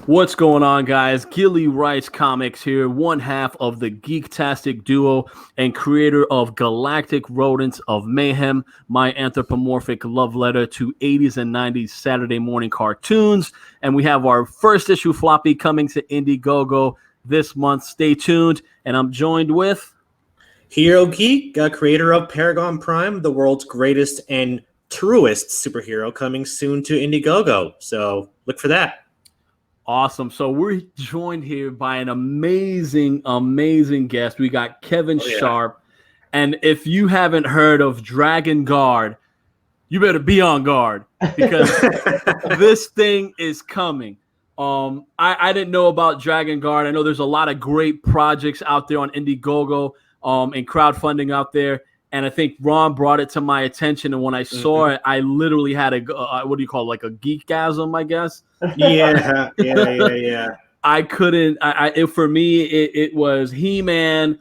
What's going on, guys? Gilly Rice Comics here, one half of the Geektastic duo and creator of Galactic Rodents of Mayhem, my anthropomorphic love letter to 80s and 90s Saturday morning cartoons. And we have our first issue floppy coming to Indiegogo this month. Stay tuned. And I'm joined with Hero Geek, creator of Paragon Prime, the world's greatest and truest superhero, coming soon to Indiegogo. So look for that. Awesome. So we're joined here by an amazing guest. We got Kevin Sharpe. And if you haven't heard of Dragon Guard, you better be on guard because this thing is coming. I didn't know about Dragon Guard. I know there's a lot of great projects out there on Indiegogo and crowdfunding out there. And I think Ron brought it to my attention. And when I saw it, I literally had what do you call it? Like a geekgasm, I guess. Yeah. I couldn't. For me, it was He-Man,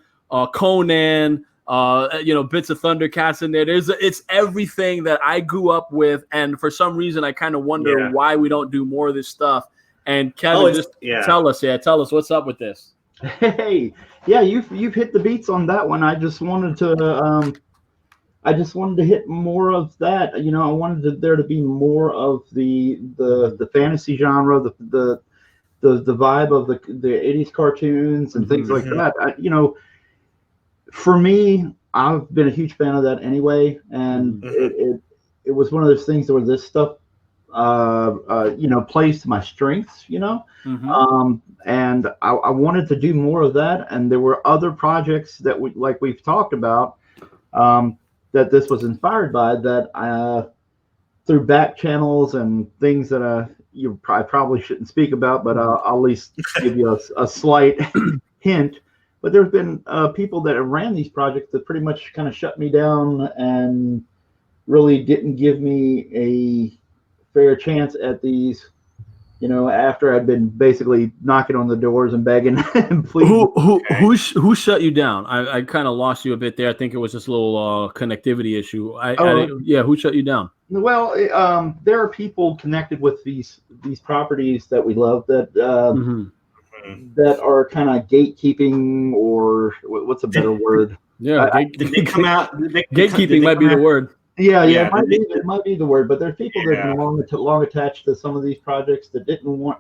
Conan, bits of ThunderCats in there. It's everything that I grew up with, and for some reason, I kind of wonder why we don't do more of this stuff. And Kevin, tell us what's up with this. Hey, yeah, you've hit the beats on that one. I just wanted to hit more of that. You know, I wanted there to be more of the fantasy genre, the vibe of the 80s cartoons and things like that. For me, I've been a huge fan of that anyway, and it was one of those things where this stuff plays to my strengths, and I wanted to do more of that. And there were other projects that we've talked about, that this was inspired by, that through back channels and things that I probably shouldn't speak about, but I'll at least give you a slight hint. But there's been people that have ran these projects that pretty much kind of shut me down and really didn't give me a fair chance at these, after I'd been basically knocking on the doors and begging and pleading. Who shut you down? I kind of lost you a bit there. I think it was just a little connectivity issue. Who shut you down? Well, there are people connected with these properties that we love that that are kind of gatekeeping, or what's a better word? Yeah, did they come out? Gatekeeping might be the word. Yeah, it might be the word, but there's people that have been long attached to some of these projects that didn't want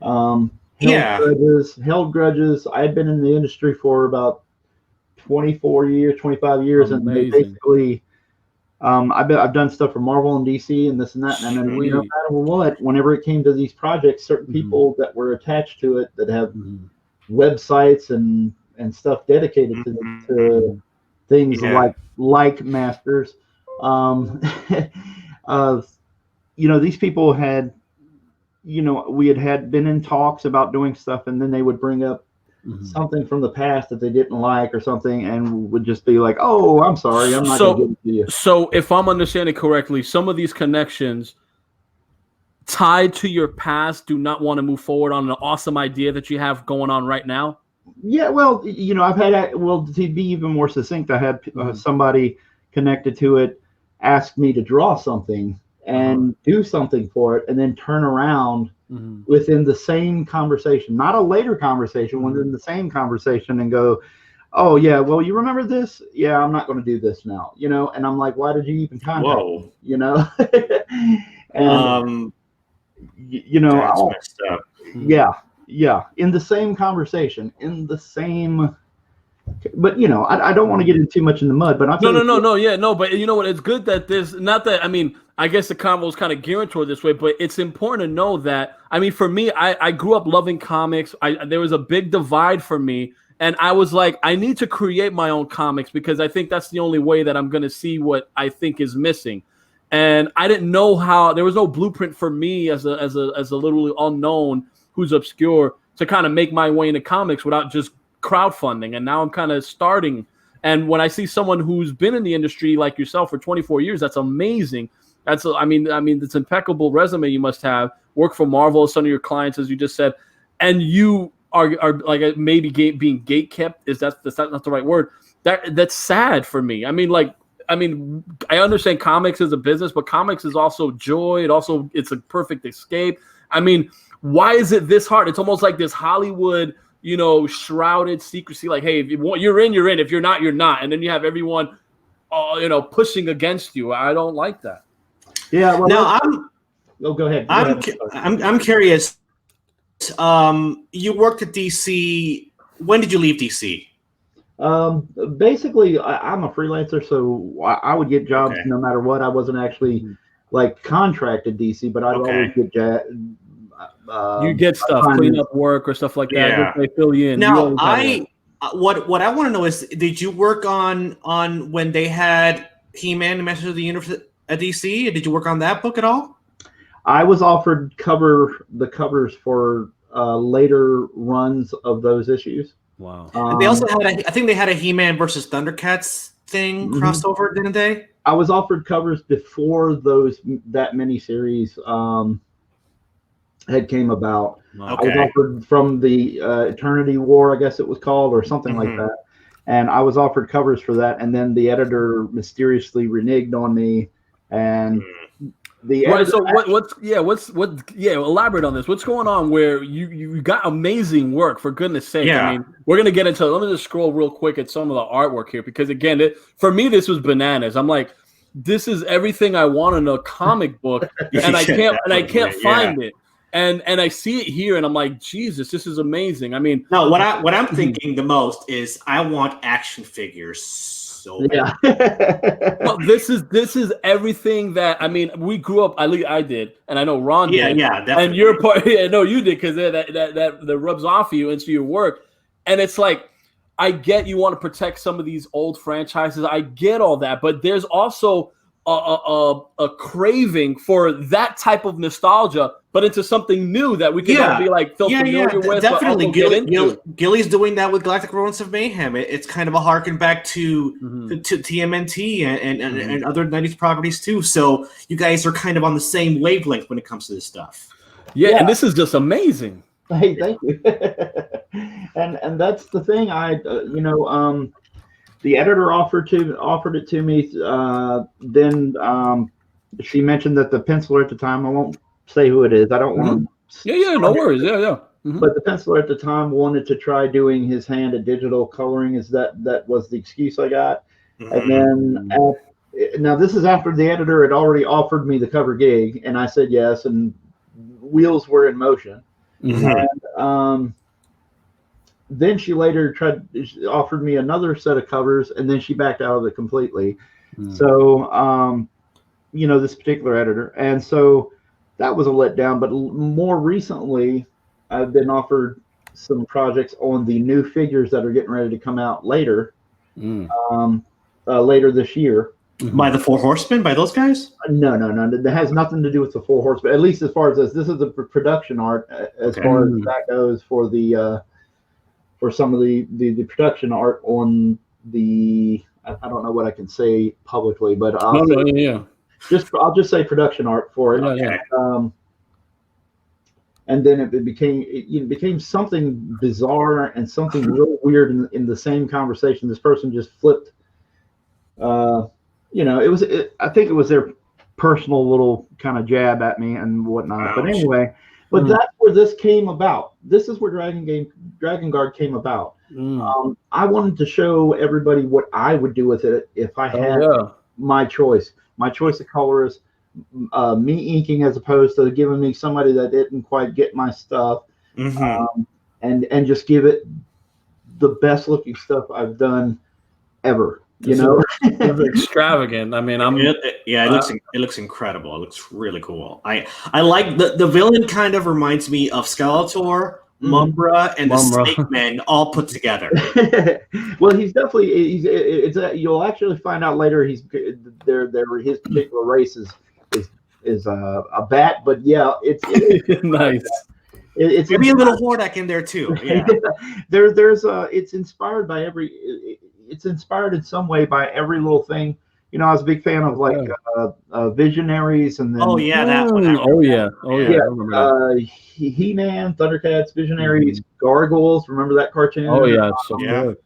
held grudges. I had been in the industry for about 25 years, and they basically, I've done stuff for Marvel and DC and this and that, and then no matter what, whenever it came to these projects, certain people that were attached to it that have websites and stuff dedicated to things like Masters. These people had, we had been in talks about doing stuff, and then they would bring up something from the past that they didn't like or something, and would just be like, "Oh, I'm sorry, I'm not going to give it to you." So, if I'm understanding correctly, some of these connections tied to your past do not want to move forward on an awesome idea that you have going on right now. Yeah, well, I've had, to be even more succinct, I had somebody connected to it ask me to draw something and do something for it, and then turn around within the same conversation, not a later conversation, within the same conversation, and go, "Oh yeah, well, you remember this? Yeah, I'm not going to do this now." And I'm like, "Why did you even contact me?" And that's messed up. Yeah, in the same conversation, but I don't want to get in too much in the mud. But but you know what? It's good that there's not that. I mean, I guess the convo is kind of geared toward this way, but it's important to know that. I mean, for me, I grew up loving comics. There was a big divide for me, and I was like, I need to create my own comics because I think that's the only way that I'm going to see what I think is missing. And I didn't know how. There was no blueprint for me as a literally unknown who's obscure to kind of make my way into comics without just crowdfunding. And now I'm kind of starting. And when I see someone who's been in the industry like yourself for 24 years, that's amazing. I mean, it's impeccable resume you must have. Work for Marvel, some of your clients, as you just said, and you are like maybe being gate kept. That's not the right word. That's sad for me. I I understand comics is a business, but comics is also joy. It's a perfect escape. I mean, why is it this hard? It's almost like this Hollywood, shrouded secrecy. Like, hey, if you're in, you're in. If you're not, you're not. And then you have everyone, pushing against you. I don't like that. Yeah. Well, Now go ahead. I'm curious. You worked at DC. When did you leave DC? Basically, I'm a freelancer, so I would get jobs no matter what. I wasn't actually like contracted DC, but I'd always get you get stuff, clean up work or stuff like that. Yeah. They fill you in. Now, what I want to know is, did you work on when they had He-Man and Masters of the Universe at DC? Did you work on that book at all? I was offered the covers for later runs of those issues. Wow. And they also had I think they had a He-Man versus ThunderCats thing crossover, didn't they? I was offered covers before that miniseries had came about. Okay. I was offered from the Eternity War, I guess it was called, or something like that. And I was offered covers for that, and then the editor mysteriously reneged on me, and the editor. So elaborate on this. What's going on where you got amazing work, for goodness sake? Yeah. I mean, we're gonna get into it. Let me just scroll real quick at some of the artwork here, because again, for me, this was bananas. I'm like, this is everything I want in a comic book, and I can't find it. And I see it here, and I'm like, Jesus, this is amazing. I mean, no, what I'm thinking the most is I want action figures so bad. Yeah. well, this is everything that, I mean, we grew up. I did, and I know Ron did. Yeah, definitely. And you're part. Yeah, no, you did, because that rubs off of you into your work, and it's like, I get you want to protect some of these old franchises. I get all that, but there's also a craving for that type of nostalgia, but into something new that we can all be like familiar with. Definitely. Gilly's doing that with Galactic Romance of Mayhem. It's kind of a harken back to TMNT and other 90s properties too. So you guys are kind of on the same wavelength when it comes to this stuff. Yeah. And this is just amazing. Hey, thank you. and that's the thing. The editor offered it to me. Then she mentioned that the penciler at the time, I won't say who it is. I don't want to. Yeah, no worries. Yeah. But the penciler at the time wanted to try doing his hand at digital coloring. That was the excuse I got. And then now this is after the editor had already offered me the cover gig, and I said yes, and wheels were in motion. And then she later offered me another set of covers, and then she backed out of it completely. So, this particular editor. And so that was a letdown. But more recently, I've been offered some projects on the new figures that are getting ready to come out later this year. By the Four Horsemen, by those guys? No. That has nothing to do with the Four Horsemen. At least as far as this is the production art. As far as that goes for the for some of the production art on the. I don't know what I can say publicly, but I'll just say production art for it. And then it became something bizarre and something real weird in the same conversation. This person just flipped. I think it was their personal little kind of jab at me and whatnot. Ouch. But anyway, that's where this came about. This is where Dragon Guard came about. I wanted to show everybody what I would do with it if I had my choice. My choice of colors, me inking as opposed to giving me somebody that didn't quite get my stuff, and just give it the best looking stuff I've done ever. Extravagant. I mean, it looks incredible. It looks really cool. I like the villain. Kind of reminds me of Skeletor, Mumbra, and the Snake Men all put together. Well, he's you'll actually find out later. His particular race is a bat, but it's nice. It's maybe a little Hordak in there too. Yeah. It's inspired by it's inspired in some way by every little thing. I was a big fan of Visionaries, and then that one. I remember that. He-Man, ThunderCats, Visionaries, Gargoyles. Remember that cartoon? Oh yeah, it's so good.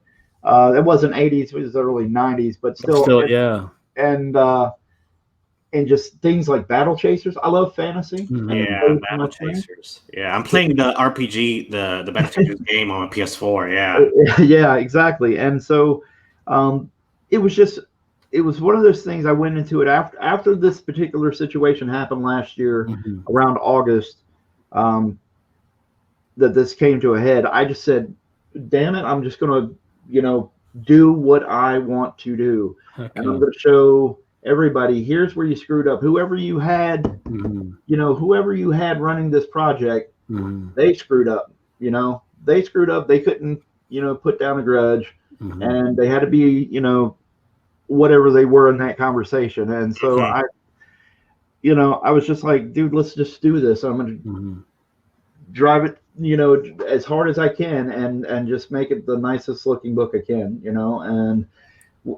It wasn't 80s; it was early 90s, but still. yeah. And and just things like Battle Chasers. I love fantasy. Yeah, Battle Chasers. Yeah, I'm playing the RPG, the Battle Chasers game on PS4. Yeah. Yeah, exactly. And so it was one of those things. I went into it after this particular situation happened last year around August, that this came to a head. I just said, damn it, I'm just going to, do what I want to do. Okay. And I'm going to show everybody, here's where you screwed up. Whoever you had, whoever you had running this project, they screwed up. They screwed up. They couldn't, put down a grudge, and they had to be, whatever they were in that conversation. And so I was just like, dude, let's just do this. I'm going to drive it, as hard as I can, and just make it the nicest looking book I can, and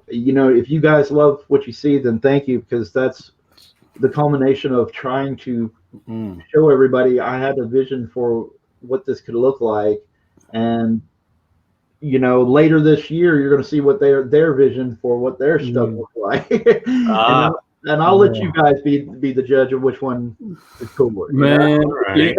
if you guys love what you see, then thank you, because that's the culmination of trying to show everybody I had a vision for what this could look like. And later this year you're going to see what their vision for what their stuff looks like. And I'll let you guys be the judge of which one is cooler. Man, right.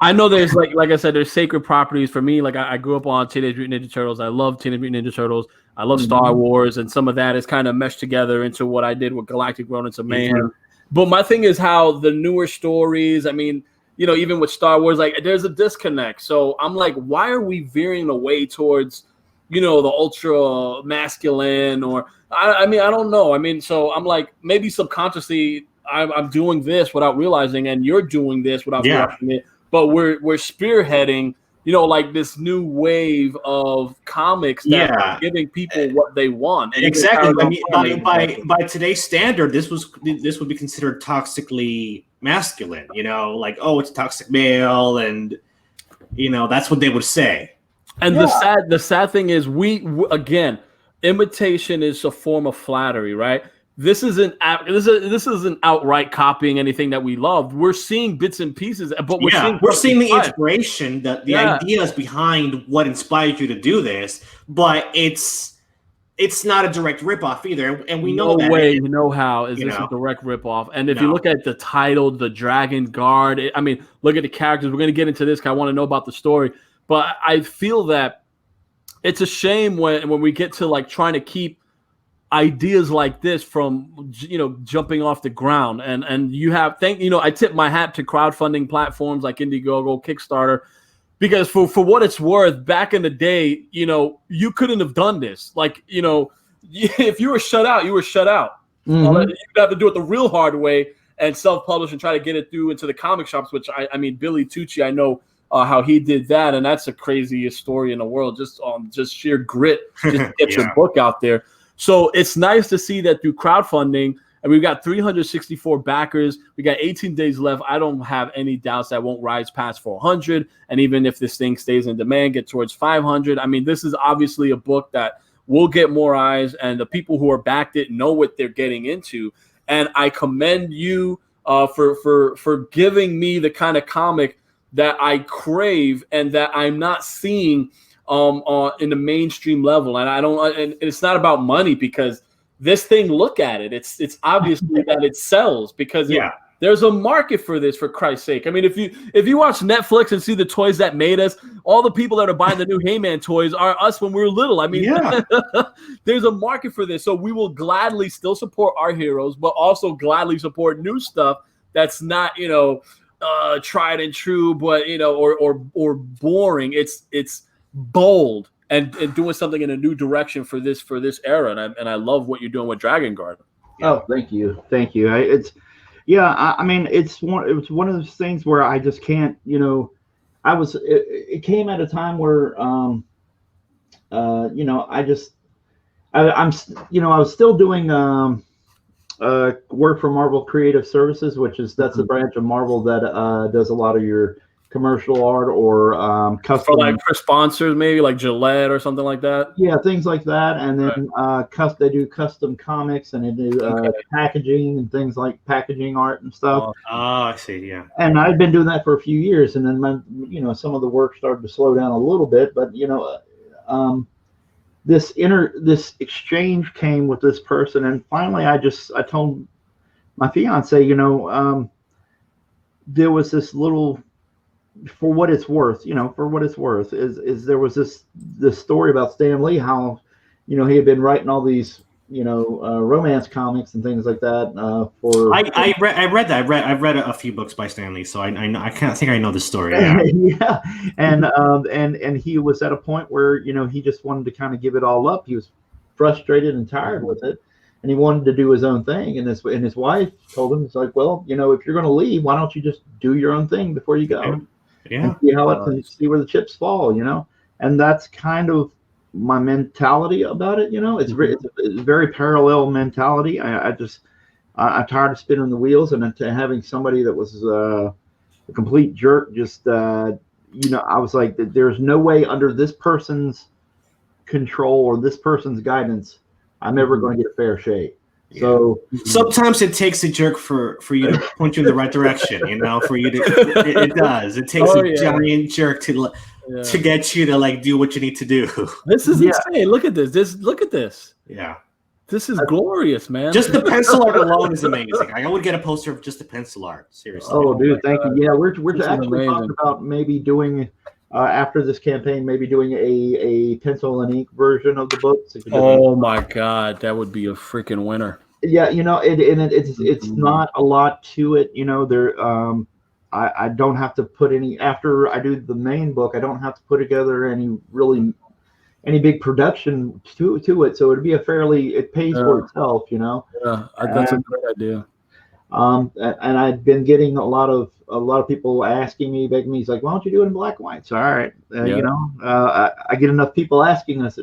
I know there's like I said, there's sacred properties for me. Like I grew up on Teenage Mutant Ninja Turtles. I love Teenage Mutant Ninja Turtles. I love Star Wars, and some of that is kind of meshed together into what I did with Galactic Rodents of Mayhem. But my thing is how the newer stories, I mean, even with Star Wars, like there's a disconnect. So I'm like, why are we veering away towards, the ultra masculine, or I mean, I don't know. I mean, so I'm like, maybe subconsciously I'm doing this without realizing, and you're doing this without realizing it. But we're spearheading, like this new wave of comics that are giving people what they want. And exactly. I mean, by today's standard, this would be considered toxically masculine. Like, oh, it's toxic male, and that's what they would say. And the sad thing is, we again, imitation is a form of flattery, right? This isn't outright copying anything that we loved. We're seeing bits and pieces, but we're seeing the inspiration, the ideas behind what inspired you to do this. But it's not a direct ripoff either, and we know that. No way, how is this a direct ripoff? And if you look at the title, the Dragon Guard, I mean, look at the characters. We're going to get into this because I want to know about the story. But I feel that it's a shame when we get to like trying to keep ideas like this from jumping off the ground, and you have I tip my hat to crowdfunding platforms like Indiegogo, Kickstarter, because for what it's worth, back in the day, you couldn't have done this. Like if you were shut out, you were shut out. You have to do it the real hard way and self-publish and try to get it through into the comic shops. Which I mean, Billy Tucci, I know. How he did that, and that's the craziest story in the world. Just sheer grit, just to get your book out there. So it's nice to see that through crowdfunding, and we've got 364 backers. We got 18 days left. I don't have any doubts that won't rise past 400. And even if this thing stays in demand, get towards 500. I mean, this is obviously a book that will get more eyes, and the people who are backed it know what they're getting into. And I commend you for giving me the kind of comic that I crave and that I'm not seeing in the mainstream level. And I don't, and it's not about money, because this thing, look at it. It's obviously that it sells, because there's a market for this, for Christ's sake. I mean, if you watch Netflix and see the toys that made us, all the people that are buying the new He-Man toys are us when we were little. I mean, there's a market for this. So we will gladly still support our heroes, but also gladly support new stuff that's not, tried and true, but or boring. It's bold and doing something in a new direction for this era, and I love what you're doing with Dragon Guard. Oh, thank you. I mean, it was one of those things where I just can't. It came at a time where I was still doing work for Marvel Creative Services, that's a branch of Marvel that does a lot of your commercial art or custom, for sponsors, maybe like Gillette or something like that. Yeah, things like that. And then they do custom comics, and they do packaging and things like packaging art and stuff. Oh, I see. Yeah. And I've been doing that for a few years, and then some of the work started to slow down a little bit, but this exchange came with this person, and finally I told my fiance, there was this little, for what it's worth, is there was this story about Stan Lee, how, he had been writing all these, romance comics and things like that. I read that. I've read a few books by Stan Lee, so I know, I can't think I know the story. Yeah, yeah, and he was at a point where he just wanted to kind of give it all up. He was frustrated and tired with it, and he wanted to do his own thing. And his wife told him, it's like, well, if you're going to leave, why don't you just do your own thing before you go? Yeah. And see where the chips fall, and that's kind of my mentality about it. It's a very parallel mentality. I'm tired of spinning the wheels, and to having somebody that was a complete jerk, just I was like, there's no way under this person's control or this person's guidance I'm ever going to get a fair shake. Yeah. So sometimes it takes a jerk for you to point you in the right direction, for you to it does. It takes giant jerk to get you to like do what you need to do. This is insane. Look at this. Look at this. Yeah. This is glorious, man. Just the pencil art alone is amazing. I would get a poster of just the pencil art. Seriously. Oh, dude, thank you. Yeah, we're actually talking about maybe doing after this campaign, maybe doing a pencil and ink version of the book. Oh my God, that would be a freaking winner. Yeah, it's not a lot to it. I don't have to put any, after I do the main book, I don't have to put together any big production to it. So it'd be it pays for itself, Yeah, that's a great idea. And I've been getting a lot of people asking me, begging me. He's like, "Why don't you do it in black and white?" So all right, I get enough people asking us.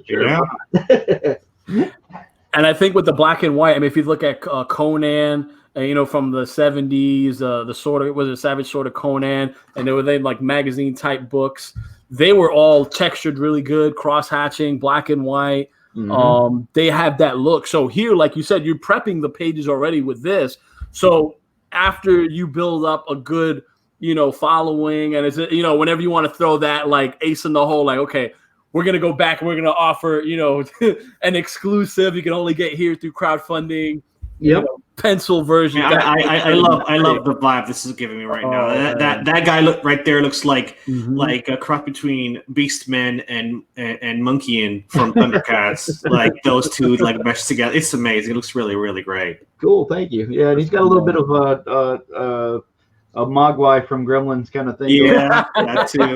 And I think with the black and white, I mean, if you look at Conan, from the 70s, the sort of, was it Savage Sword of Conan, and they were like magazine type books. They were all textured really good, cross hatching, black and white. Mm-hmm. They have that look. So here, like you said, you're prepping the pages already with this. So after you build up a good, following, and it's, whenever you want to throw that like ace in the hole, like, okay, we're going to go back and we're going to offer, an exclusive you can only get here through crowdfunding. Yep. Pencil version. Yeah, I love the vibe this is giving me right now. That guy looks like like a cross between Beastman and Monkeyan from ThunderCats. Like those two like meshed together. It's amazing. It looks really, really great. Cool, thank you. Yeah, and he's got a little bit of a Mogwai from Gremlins kind of thing. Yeah, that too.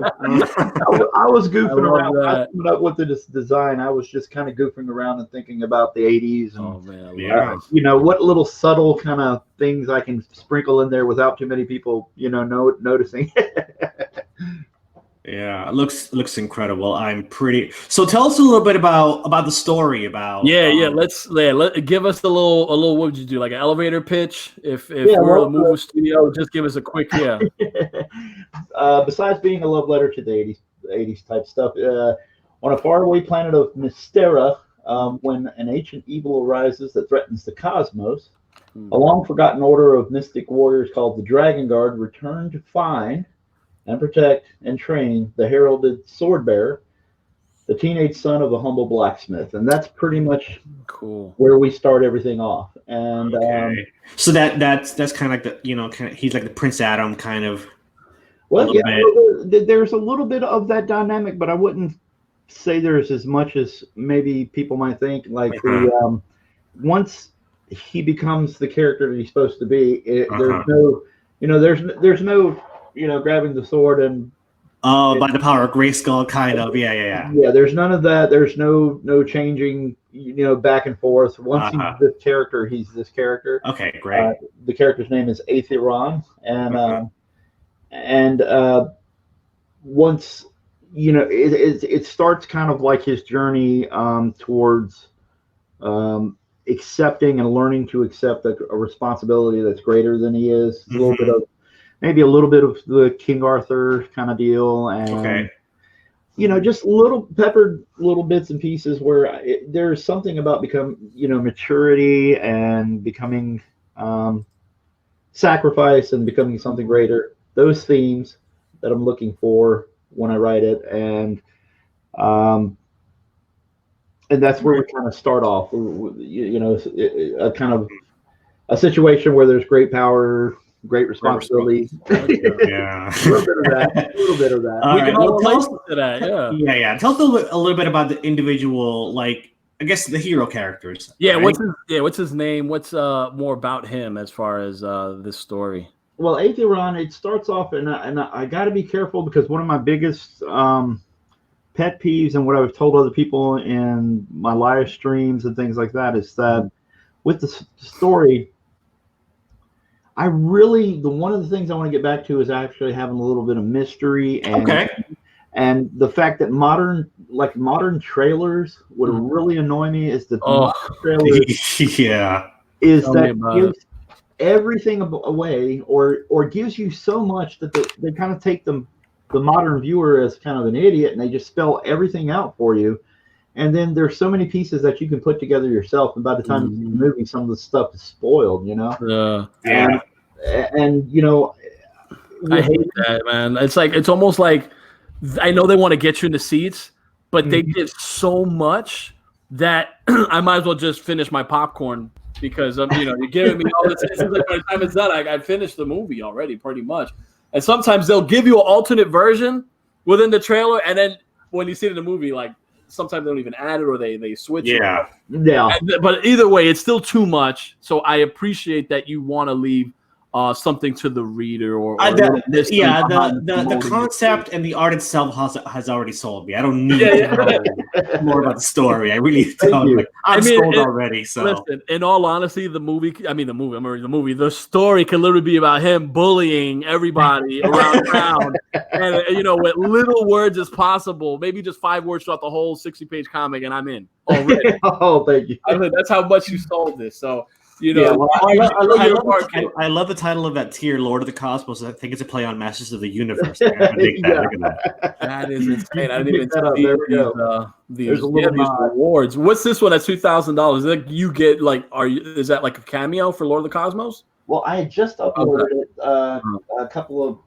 I was goofing around coming up with this design. I was just kind of goofing around and thinking about the 80s. And, what little subtle kind of things I can sprinkle in there without too many people, noticing. Yeah, it looks incredible. So tell us a little bit about the story. Let's give us a little. What would you do? Like an elevator pitch? If we're a movie studio, just give us a quick Besides being a love letter to the 80s type stuff, on a faraway planet of Mystera, when an ancient evil arises that threatens the cosmos, a long forgotten order of mystic warriors called the Dragon Guard return to find and protect and train the heralded sword bearer, the teenage son of a humble blacksmith. And that's pretty much cool where we start everything off. And so that's kind of like he's like the Prince Adam kind of. Well, there's a little bit of that dynamic, but I wouldn't say there's as much as maybe people might think. Like once he becomes the character that he's supposed to be, there's no grabbing the sword and by the power of Grayskull, kind of. Yeah. There's none of that. There's no changing, back and forth. Once he's this character, he's this character. Okay, great. The character's name is Aetheron, and once it starts kind of like his journey towards accepting and learning to accept a responsibility that's greater than he is. Maybe a little bit of the King Arthur kind of deal, and just peppered little bits and pieces where there's something about maturity and becoming sacrifice and becoming something greater. Those themes that I'm looking for when I write it, and that's where we kind of start off. A kind of a situation where there's great power, great responsibility. Yeah. A little bit of that. A little bit of that. All right. Well, tell us to that. Yeah. Yeah. Tell us a little bit about the individual, like I guess the hero characters. Yeah. Right? What's his name? What's more about him as far as this story? Well, Atheron, it starts off, and I got to be careful because one of my biggest pet peeves and what I've told other people in my live streams and things like that is that with the story, one of the things I want to get back to is actually having a little bit of mystery and the fact that modern trailers would really annoy me is that modern trailers is that gives everything away or gives you so much that they kind of take the modern viewer as kind of an idiot and they just spell everything out for you. And then there's so many pieces that you can put together yourself. And by the time you see the movie, some of the stuff is spoiled, you know? Yeah. And you know, I hate that, man. It's almost like I know they want to get you in the seats, but they did so much that I might as well just finish my popcorn because you're giving me all this. Like by the time it's done, I finished the movie already, pretty much. And sometimes they'll give you an alternate version within the trailer, and then when you see it in the movie, like sometimes they don't even add it or they switch it. Yeah. But either way, it's still too much. So I appreciate that you want to leave something to the reader or the concept and the art itself has already sold me. I don't need to know more about the story. I really don't. Like, I'm sold already. So listen, in all honesty, the story can literally be about him bullying everybody around town, and with little words as possible. Maybe just 5 words throughout the whole 60-page comic, and I'm in already. Oh, thank you. I mean, that's how much you sold this. So. I love the title of that tier, Lord of the Cosmos. I think it's a play on Masters of the Universe. Look at that. That is insane. I didn't even see these rewards. What's this one at $2,000? Like you get is that like a cameo for Lord of the Cosmos? Well, I had just uploaded it a couple of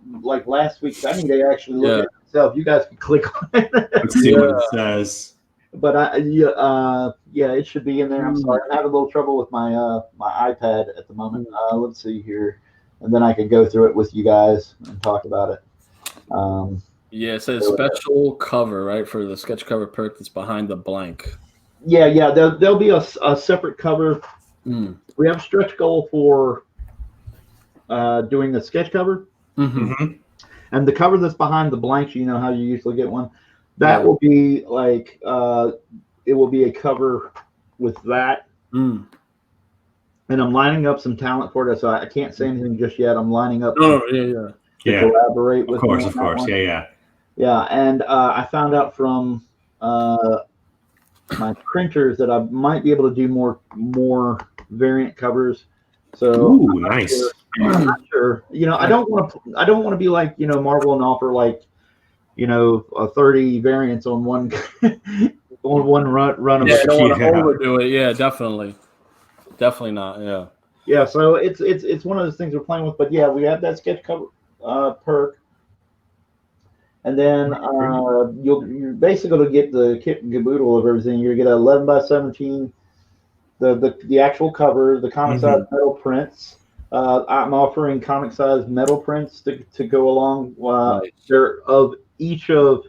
last week. I need to actually look at it myself. You guys can click on it. Let's see what it says. But it should be in there. I'm sorry, I'm having a little trouble with my my iPad at the moment. Let's see here, and then I can go through it with you guys and talk about it. It says special cover, right, for the sketch cover perk that's behind the blank. Yeah. There'll be a separate cover. We have a stretch goal for doing the sketch cover, and the cover that's behind the blank. You know how you usually get one. That will be it will be a cover with that. And I'm lining up some talent for it, so I can't say anything just yet. I'm lining up to collaborate with. Of course. Yeah, and I found out from my printers that I might be able to do more variant covers. So nice. I'm not sure. I don't want to be like Marvel and offer a 30 variants on one on one run of it. I don't want to overdo it. Yeah, definitely not. Yeah. So it's one of those things we're playing with. But yeah, we have that sketch cover perk, and then you're basically going to get the kit and caboodle of everything. You're going to get 11 by 17, the actual cover, the comic size metal prints. I'm offering comic size metal prints to go along. They're of each of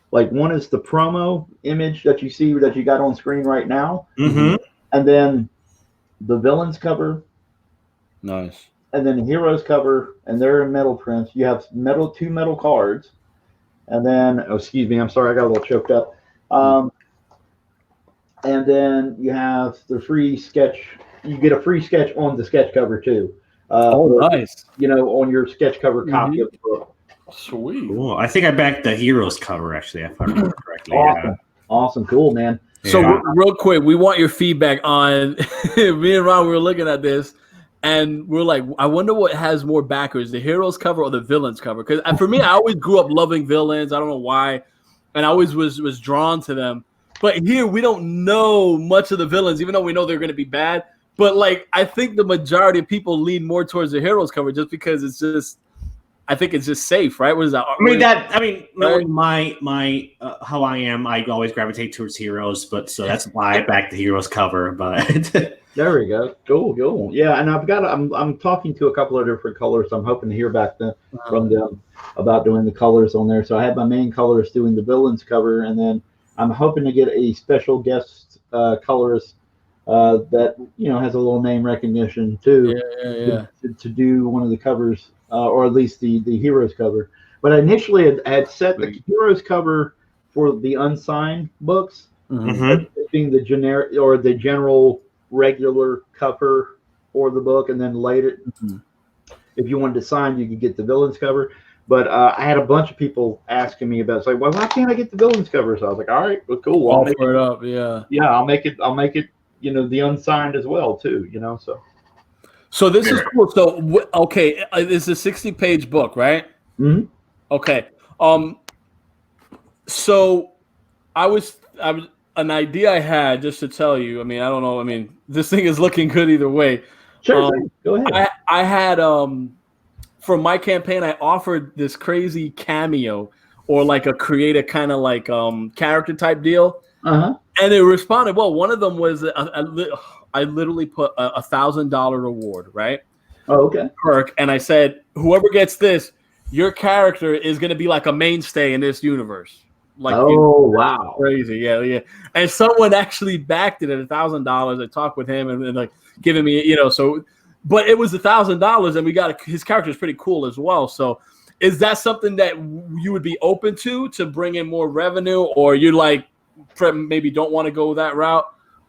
one is the promo image that you see that you got on screen right now, and then the villains cover, nice, and then heroes cover, and they're in metal prints. You have two metal cards, and then excuse me, I'm sorry, I got a little choked up. And then you have the free sketch. You get a free sketch on the sketch cover too. Nice. On your sketch cover copy of the book. Sweet. Cool. I think I backed the Heroes cover actually, if I remember correctly. Awesome. Cool, man. So real quick, we want your feedback on me and Ron. We were looking at this, and we're like, I wonder what has more backers, the Heroes cover or the Villains cover? Because for me, I always grew up loving villains. I don't know why, and I always was drawn to them. But here, we don't know much of the villains, even though we know they're going to be bad. But I think the majority of people lean more towards the Heroes cover just because it's just. I think it's just safe, right? What is that? Knowing my how I am, I always gravitate towards heroes, but so that's why I back the heroes cover. But there we go. Cool. Yeah, and I'm talking to a couple of different colors. So I'm hoping to hear back from them about doing the colors on there. So I have my main colorist doing the villains cover, and then I'm hoping to get a special guest colorist that has a little name recognition too. To do one of the covers, or at least the heroes cover. But initially I had set the heroes cover for the unsigned books, being the generic or the general regular cover for the book, and then later, if you wanted to sign, you could get the villains cover. But I had a bunch of people asking me about it. It's like, well, why can't I get the villains cover? So I was like, all right, well, cool. I'll make it up. Yeah, I'll make it. The unsigned as well too. So this is cool. So okay, it's a 60-page book, right? Mm-hmm. Okay. So I was an idea I had, just to tell you. I mean, I don't know. I mean, this thing is looking good either way. Sure. Go ahead. I had for my campaign, I offered this crazy cameo or like a create a kind of like character type deal. And it responded well. One of them was I literally put a $1,000 reward, right? Oh, okay. Perk, and I said, whoever gets this, your character is going to be like a mainstay in this universe. Like, wow, crazy, yeah. And someone actually backed it at $1,000. I talked with him and like giving me, so. But it was $1,000, and we got his character is pretty cool as well. So, is that something that you would be open to bring in more revenue, or you like maybe don't want to go that route?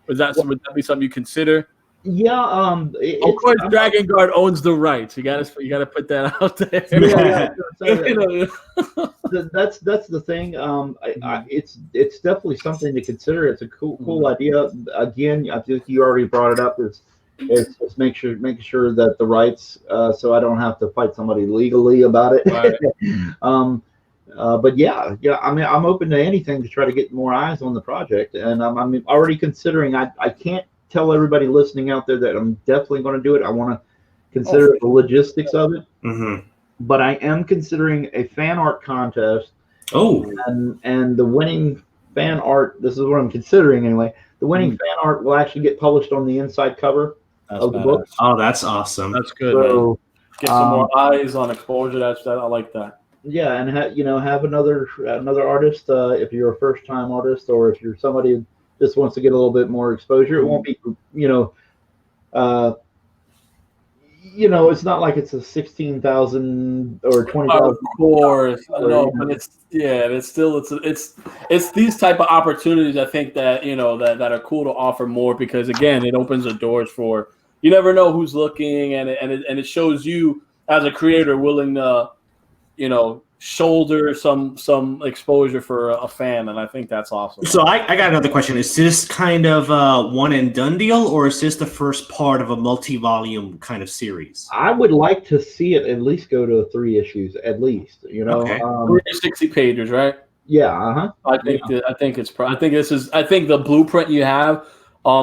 Would that be something you consider? Yeah. Of course, Dragon Guard owns the rights. You got to put that out there. That's the thing. It's definitely something to consider. It's a cool idea. Again, I think you already brought it up. It's just making sure that the rights, so I don't have to fight somebody legally about it. Right. But yeah. I mean, I'm open to anything to try to get more eyes on the project, and I'm already considering. I can't tell everybody listening out there that I'm definitely going to do it. I want to consider the logistics of it. But I am considering a fan art contest. And the winning fan art. This is what I'm considering anyway. The winning fan art will actually get published on the inside cover of the book. Oh, that's awesome. That's good. So, get some more eyes on exposure. I like that. Yeah, and have another artist if you're a first time artist, or if you're somebody who just wants to get a little bit more exposure. It won't be it's not like it's a 16,000 or 20,000. Of course, no, but it's these type of opportunities. I think that that are cool to offer more, because again, it opens the doors for you never know who's looking, and it shows you as a creator willing to shoulder some exposure for a fan, and I think that's awesome. So I got another question. Is this kind of a one and done deal, or is this the first part of a multi-volume kind of series? I would like to see it at least go to 3 issues, at least. Okay. 60 pages, right? Yeah. I think the blueprint you have,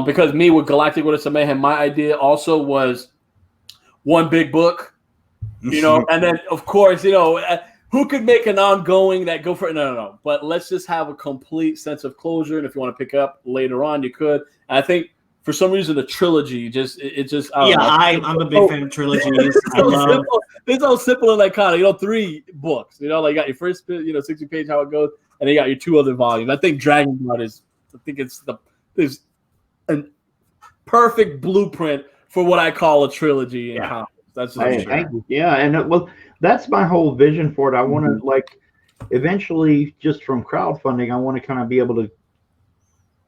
because me with Galactic Witness of Mayhem, my idea also was one big book, and then of course who could make an ongoing that go for it? No. But let's just have a complete sense of closure. And if you want to pick up later on, you could. And I think for some reason the trilogy I'm a big fan of trilogies. It's so simple and iconic. 3 books. You got your first 60 page how it goes, and then you got your 2 other volumes. I think Dragon Guard is a perfect blueprint for what I call a trilogy in comics. That's thank you. Yeah, and that's my whole vision for it. I want to eventually, just from crowdfunding, I want to kind of be able to,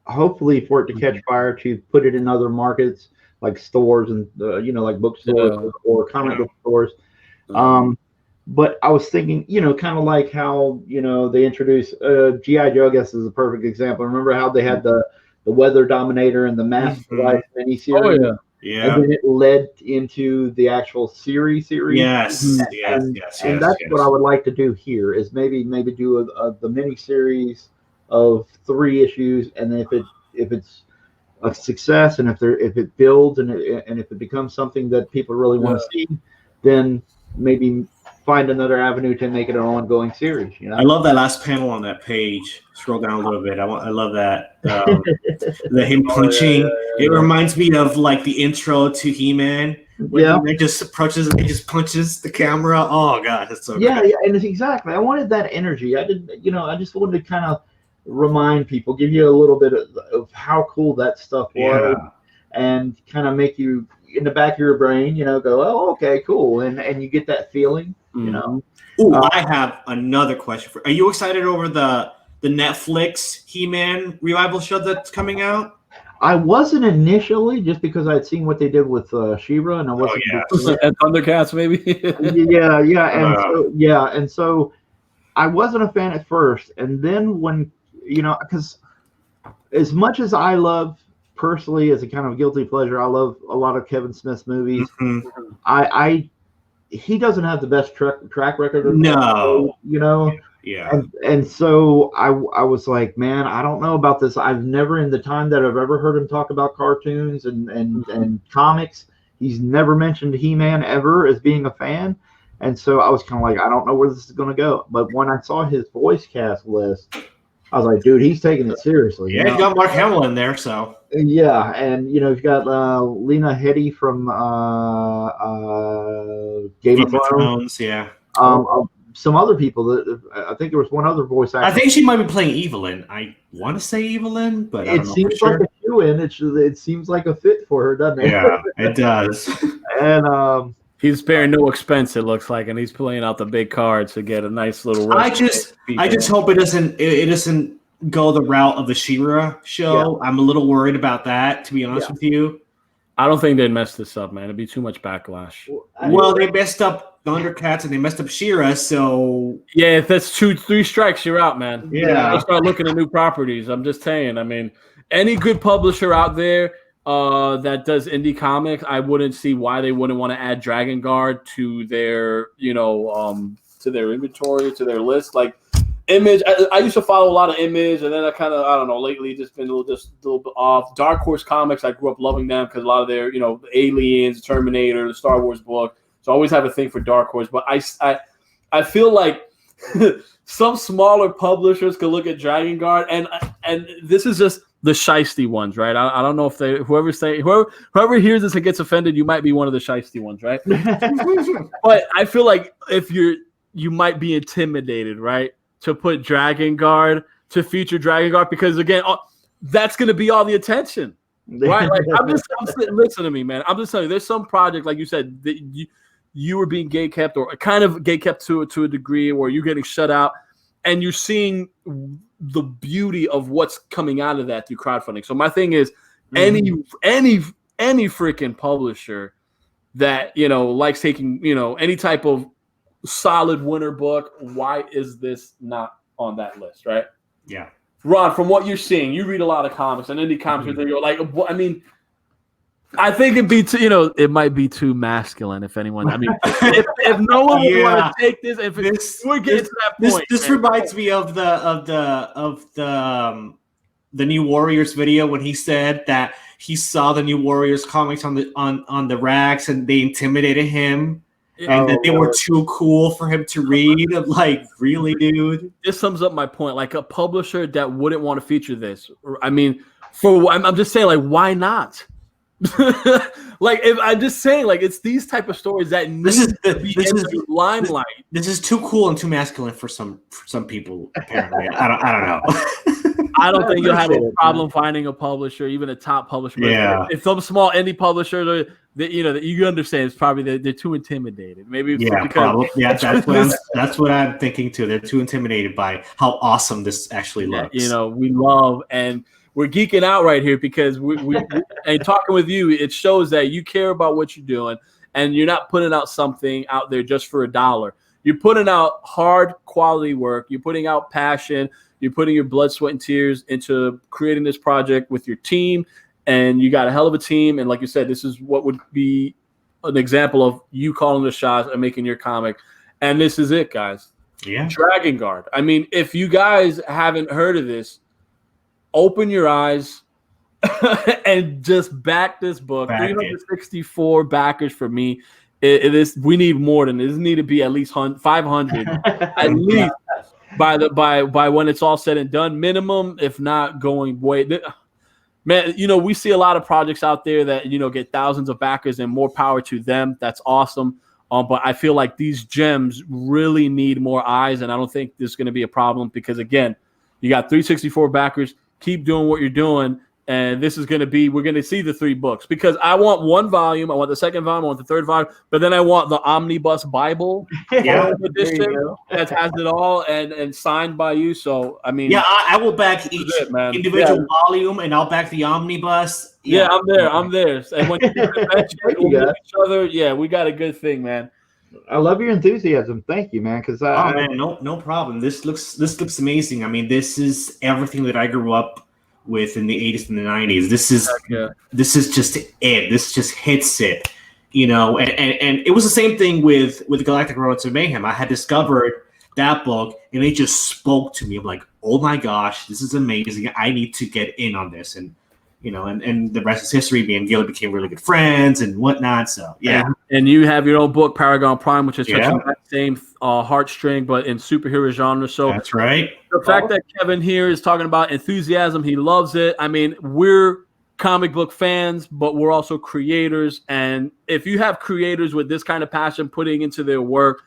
hopefully, for it to catch fire, to put it in other markets like stores and like bookstores or comic book stores. But I was thinking, kind of like how they introduced G.I. Joe. I guess is a perfect example. Remember how they had the Weather Dominator and the Master Life miniseries? Oh yeah. Yeah, and then it led into the actual series. Yes, and that's what I would like to do here. Is maybe do the mini series of 3 issues, and then if it's a success, and if it builds, and if it becomes something that people really want to see, then maybe find another avenue to make it an ongoing series. You know, I love that last panel on that page. Scroll down a little bit. I love that. The him punching. It reminds me of like the intro to He-Man when He-Man just approaches and he just punches the camera. Oh god, that's so good. Yeah, and it's exactly. I wanted that energy. I didn't, I just wanted to kind of remind people, give you a little bit of how cool that stuff was, and kind of make you in the back of your brain, go, oh, okay, cool, and you get that feeling, Ooh, I have another question for. Are you excited over the Netflix He-Man revival show that's coming out? I wasn't initially, just because I'd seen what they did with She-Ra, and I wasn't. And ThunderCats, maybe. And so I wasn't a fan at first, and then when because as much as I love personally as a kind of guilty pleasure, I love a lot of Kevin Smith's movies. Mm-hmm. He doesn't have the best track record. No, Yeah. And so I was like, man, I don't know about this. I've never, in the time that I've ever heard him talk about cartoons and comics, he's never mentioned He-Man ever as being a fan. And so I was kind of like, I don't know where this is going to go. But when I saw his voice cast list, I was like, dude, he's taking it seriously. Yeah, he's got Mark Hamill in there, so. Yeah, and you've got Lena Headey from Game of Thrones. Yeah. Some other people that I think there was one other voice actor. I think she might be playing Evelyn. I want to say Evelyn, but I don't know seems like a shoe-in. It seems like a fit for her, doesn't it? Yeah, it does. And he's sparing no expense, it looks like, and he's playing out the big cards to get a nice little. I just hope it doesn't go the route of the She-Ra show. Yeah. I'm a little worried about that, to be honest with you. I don't think they'd mess this up, man. It'd be too much backlash. Well, they messed up ThunderCats and they messed up She-Ra, so yeah, if that's 2-3 strikes, you're out, man. Yeah, start looking at new properties. I'm just saying. I mean, any good publisher out there that does indie comics, I wouldn't see why they wouldn't want to add Dragon Guard to their, to their inventory, to their list. Like Image, I used to follow a lot of Image, and then I kind of, I don't know, lately just been a little bit off. Dark Horse Comics, I grew up loving them because a lot of their, the Aliens, Terminator, the Star Wars book. So I always have a thing for Dark Horse, but I feel like some smaller publishers could look at Dragon Guard, and this is just the shiesty ones, right? I don't know if whoever hears this and gets offended, you might be one of the shiesty ones, right? But I feel like if you might be intimidated, right, to put Dragon Guard, to feature Dragon Guard, because again, that's going to be all the attention, right? Like listen to me, man. I'm just telling you, there's some project, like you said, that you were being gatekept, or kind of gatekept to a degree, where you're getting shut out, and you're seeing the beauty of what's coming out of that through crowdfunding. So my thing is, any freaking publisher that likes taking any type of solid winner book, why is this not on that list, right? Yeah. Ron, from what you're seeing, you read a lot of comics and indie comics, and you're like, I mean, I think it'd be too, it might be too masculine if anyone. I mean, if no one would want to take this, we're getting to that point. This reminds me of the New Warriors video when he said that he saw the New Warriors comics on the racks and they intimidated him. And that they were too cool for him to read. Like, really, dude? This sums up my point. Like, a publisher that wouldn't want to feature this. I mean, I'm just saying, like, why not? Like, if I'm just saying, like, it's these type of stories that need to be in the limelight. This is too cool and too masculine for some people. Apparently, I don't know. I don't think you'll have a problem finding a publisher, even a top publisher. Yeah. If some small indie publishers are, that you understand, it's probably they're too intimidated. Maybe probably. Yeah, that's what I'm thinking too. They're too intimidated by how awesome this actually looks. We love, and we're geeking out right here because we and talking with you, it shows that you care about what you're doing, and you're not putting out something out there just for $1. You're putting out hard quality work. You're putting out passion. You're putting your blood, sweat, and tears into creating this project with your team, and you got a hell of a team. And like you said, this is what would be an example of you calling the shots and making your comic. And this is it, guys. Yeah. Dragon Guard. I mean, if you guys haven't heard of this, open your eyes and just back this book. 364 backers for me. It is. We need more than this. Need to be at least 500 at least by when it's all said and done. Minimum, if not going way. Man, we see a lot of projects out there that get thousands of backers, and more power to them. That's awesome. But I feel like these gems really need more eyes, and I don't think there's going to be a problem because again, you got 364 backers. Keep doing what you're doing. And this is going to be, we're going to see the 3 books because I want 1 volume. I want the 2nd volume. I want the 3rd volume. But then I want the Omnibus Bible edition that has it all and signed by you. So, I mean. Yeah, I will back each individual volume and I'll back the Omnibus. Yeah, I'm there. And when you each other, we got a good thing, man. I love your enthusiasm. Thank you, man. Because man, no problem. This looks amazing. I mean, this is everything that I grew up with in the 80s and the 90s. This is just it. This just hits it, and it was the same thing with Galactic Romance of Mayhem. I had discovered that book and it just spoke to me. I'm like, oh my gosh, this is amazing. I need to get in on this. And and the rest is history. Me and Gilly became really good friends and whatnot. So yeah. And you have your own book, Paragon Prime, which is touching that same heartstring, but in superhero genre. So that's right. The fact that Kevin here is talking about enthusiasm, he loves it. I mean, we're comic book fans, but we're also creators. And if you have creators with this kind of passion putting into their work,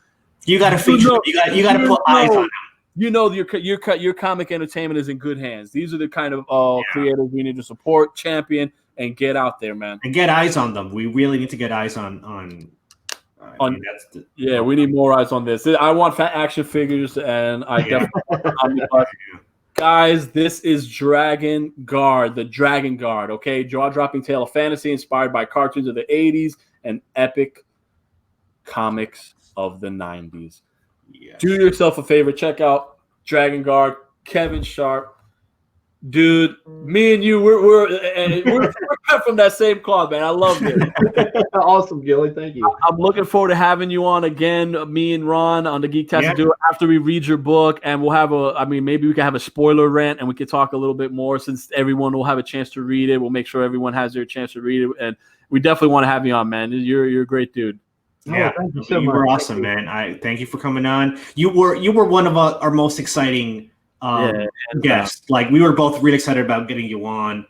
you got to feature them. You got to put eyes on them. Your comic entertainment is in good hands. These are the kind of creators we need to support, champion, and get out there, man. And get eyes on them. We really need to get eyes on. We need more eyes on this. I want action figures, and I definitely. Guys, this is Dragon Guard, the Dragon Guard. Okay, jaw-dropping tale of fantasy inspired by cartoons of the '80s and epic comics of the '90s. Yes. Do yourself a favor. Check out Dragon Guard, Kevin Sharpe. Dude, me and you, we're cut from that same cloth, man. I love it. Awesome, Gilly. Thank you. I'm looking forward to having you on again, me and Ron on the Geek Test to do it after we read your book. And we'll have maybe we can have a spoiler rant and we can talk a little bit more since everyone will have a chance to read it. We'll make sure everyone has their chance to read it. And we definitely want to have you on, man. You're a great dude. Yeah, thank you so much. You were awesome, man. I thank you for coming on. You were one of our most exciting guests. Like we were both really excited about getting you on.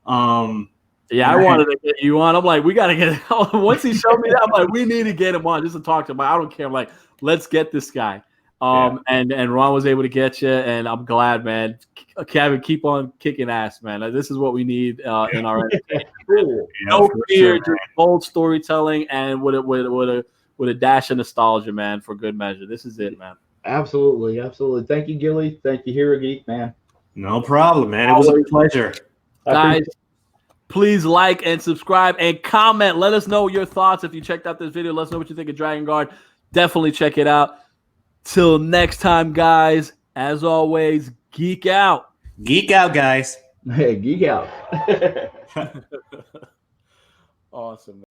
I wanted to get you on. I'm like, we gotta get once he showed me that, I'm like, we need to get him on just to talk to him. I don't care. I'm like, let's get this guy. And Ron was able to get you, and I'm glad, man. Kevin, keep on kicking ass, man. This is what we need in our entertainment. No fear, just bold storytelling, and with a dash of nostalgia, man, for good measure. This is it, man. Absolutely. Thank you, Gilly. Thank you, Hero Geek, man. No problem, man. It was a pleasure, guys. Please like and subscribe and comment. Let us know your thoughts. If you checked out this video, let us know what you think of Dragon Guard. Definitely check it out. Till next time, guys, as always, geek out. Geek out, guys. Hey, geek out. Awesome.